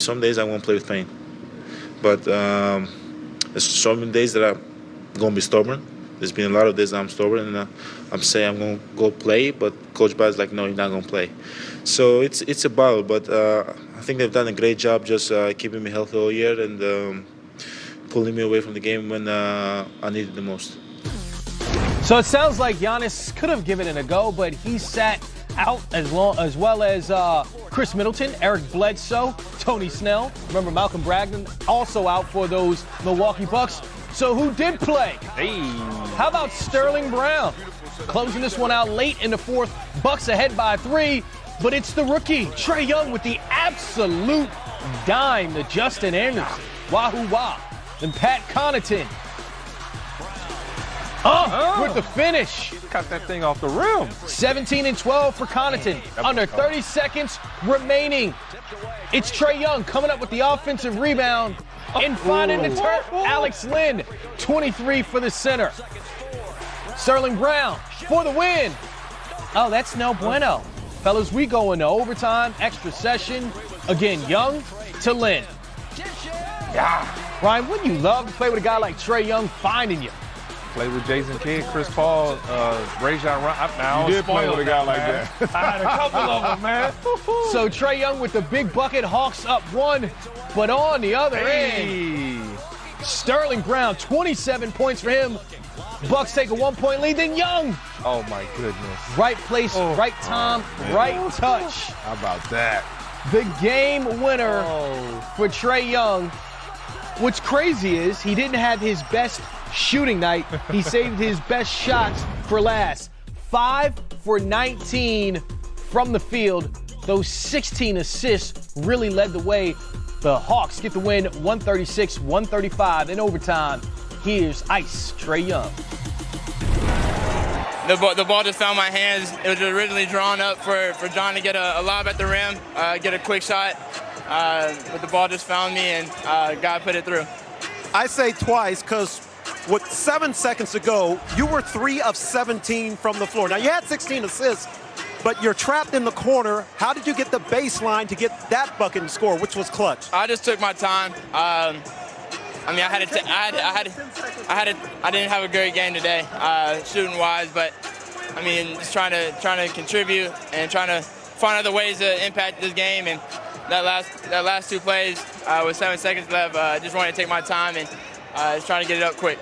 Some days I won't play with pain, but there's some days that I'm going to be stubborn. There's been a lot of days I'm stubborn, and I'm saying I'm going to go play, but Coach Bad's like, no, you're not going to play. So it's a battle, but I think they've done a great job just keeping me healthy all year and pulling me away from the game when I needed it the most. So it sounds like Giannis could have given it a go, but he sat out as well as Chris Middleton, Eric Bledsoe, Tony Snell. Remember Malcolm Brogdon also out for those Milwaukee Bucks. So who did play? Hey. How about Sterling Brown? Closing this one out late in the fourth. Bucks ahead by 3, but it's the rookie, Trae Young, with the absolute dime to Justin Anderson. Wahoo wah. Then Pat Connaughton. With the finish. Cut that thing off the rim. 17 and 12 for Connaughton. Under 30 seconds remaining. It's Trae Young coming up with the offensive rebound and finding the turf. Alex Len, 23 for the center. Sterling Brown for the win. Oh, that's no bueno. Fellas, we go into overtime, extra session. Again, Young to Len. Yeah. Ryan, wouldn't you love to play with a guy like Trae Young finding you? Played with Jason Kidd, Chris Paul, Rajon Rondo. You did play with a guy like that. I had a couple of them, man. So Trae Young with the big bucket, Hawks up 1, but on the other end, Sterling Brown, 27 points for him. Bucks take a 1-point lead, then Young. Oh, my goodness. Right place, right time, right touch. How about that? The game winner for Trae Young. What's crazy is he didn't have his best shooting night. He saved his best shots for last. 5 for 19 from the field. Those 16 assists really led the way. The Hawks get the win 136-135 in overtime. Here's Ice Trae Young. The ball just found my hands. It was originally drawn up for John to get a lob at the rim, get a quick shot. But the ball just found me and God put it through. I say twice because with 7 seconds to go, you were 3 of 17 from the floor. Now, you had 16 assists, but you're trapped in the corner. How did you get the baseline to get that bucket and score, which was clutch? I just took my time. I didn't have a great game today, shooting wise, but I mean, just trying to contribute and trying to find other ways to impact this game. And that last 2 plays with 7 seconds left, just wanted to take my time and just trying to get it up quick.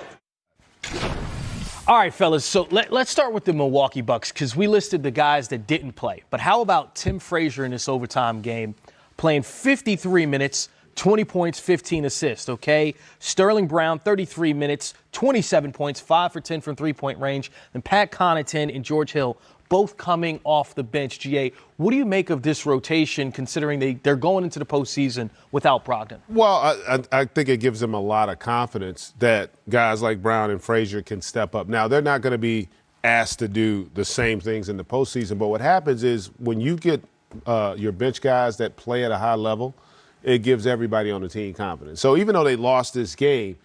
All right, fellas, so let's start with the Milwaukee Bucks because we listed the guys that didn't play. But how about Tim Frazier in this overtime game, playing 53 minutes, 20 points, 15 assists, okay? Sterling Brown, 33 minutes, 27 points, 5 for 10 from three-point range. Then Pat Connaughton and George Hill, both coming off the bench. GA, what do you make of this rotation considering they're going into the postseason without Brogdon? Well, I think it gives them a lot of confidence that guys like Brown and Frazier can step up. Now, they're not going to be asked to do the same things in the postseason, but what happens is when you get your bench guys that play at a high level, it gives everybody on the team confidence. So even though they lost this game,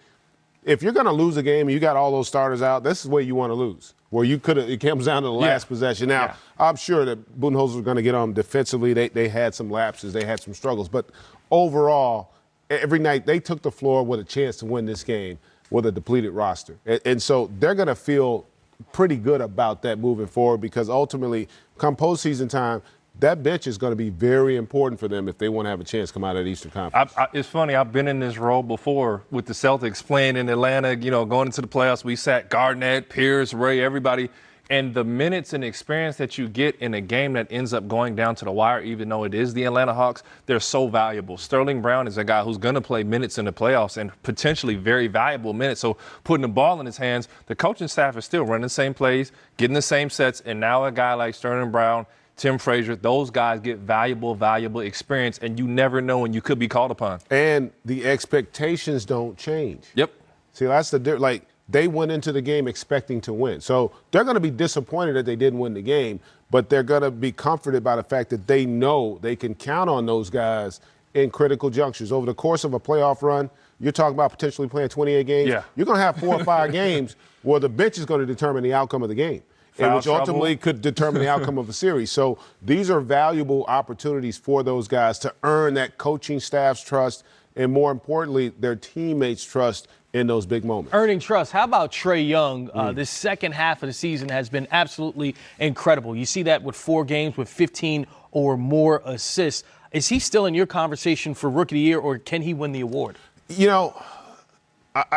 if you're going to lose a game and you got all those starters out, this is where you want to lose. Where you it comes down to the last possession. Now, I'm sure that Budenholzer was going to get on them defensively. They had some lapses. They had some struggles. But overall, every night they took the floor with a chance to win this game with a depleted roster. And so they're going to feel pretty good about that moving forward because ultimately, come postseason time, that bench is going to be very important for them if they want to have a chance to come out of the Eastern Conference. It's funny. I've been in this role before with the Celtics playing in Atlanta, going into the playoffs. We sat Garnett, Pierce, Ray, everybody. And the minutes and experience that you get in a game that ends up going down to the wire, even though it is the Atlanta Hawks, they're so valuable. Sterling Brown is a guy who's going to play minutes in the playoffs and potentially very valuable minutes. So putting the ball in his hands, the coaching staff is still running the same plays, getting the same sets. And now a guy like Sterling Brown, Tim Frazier, those guys get valuable experience, and you never know when you could be called upon. And the expectations don't change. Yep. See, that's the difference. Like, they went into the game expecting to win. So they're going to be disappointed that they didn't win the game, but they're going to be comforted by the fact that they know they can count on those guys in critical junctures. Over the course of a playoff run, you're talking about potentially playing 28 games. Yeah. You're going to have 4 or 5 games where the bench is going to determine the outcome of the game. and which ultimately could determine the outcome of a series. So these are valuable opportunities for those guys to earn that coaching staff's trust and, more importantly, their teammates' trust in those big moments. Earning trust. How about Trae Young? This second half of the season has been absolutely incredible. You see that with 4 games with 15 or more assists. Is he still in your conversation for Rookie of the Year, or can he win the award? You know,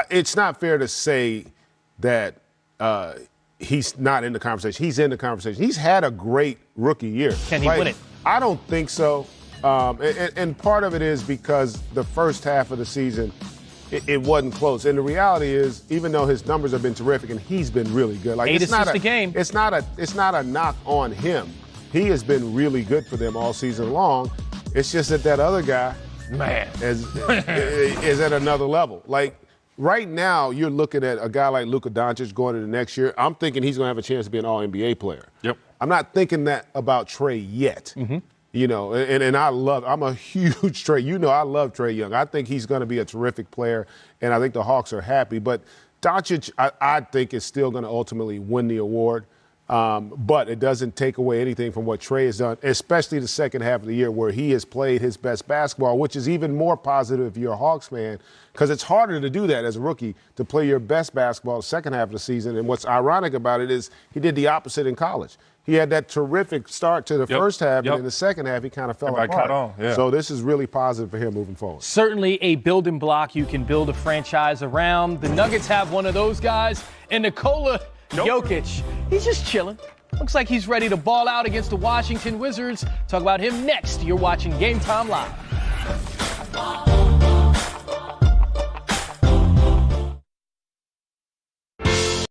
it's not fair to say that he's not in the conversation. He's in the conversation. He's had a great rookie year. Can he win it? I don't think so. And part of it is because the first half of the season, it wasn't close. And the reality is, even though his numbers have been terrific and he's been really good, like 8 assists a game. It's not a knock on him. He has been really good for them all season long. It's just that other guy, man, is at another level. Like right now, you're looking at a guy like Luka Doncic going into next year. I'm thinking he's going to have a chance to be an All-NBA player. Yep. I'm not thinking that about Trae yet. Mm-hmm. You know, and I'm a huge Trae. You know, I love Trae Young. I think he's going to be a terrific player, and I think the Hawks are happy. But Doncic, I think, is still going to ultimately win the award. But it doesn't take away anything from what Trae has done, especially the second half of the year where he has played his best basketball, which is even more positive if you're a Hawks fan, because it's harder to do that as a rookie, to play your best basketball the second half of the season. And what's ironic about it is he did the opposite in college. He had that terrific start to the first half, and in the second half, he kind of fell apart. Caught on, yeah. So this is really positive for him moving forward. Certainly a building block you can build a franchise around. The Nuggets have one of those guys, and Nikola Jokic, he's just chilling. Looks like he's ready to ball out against the Washington Wizards. Talk about him next. You're watching Game Time Live.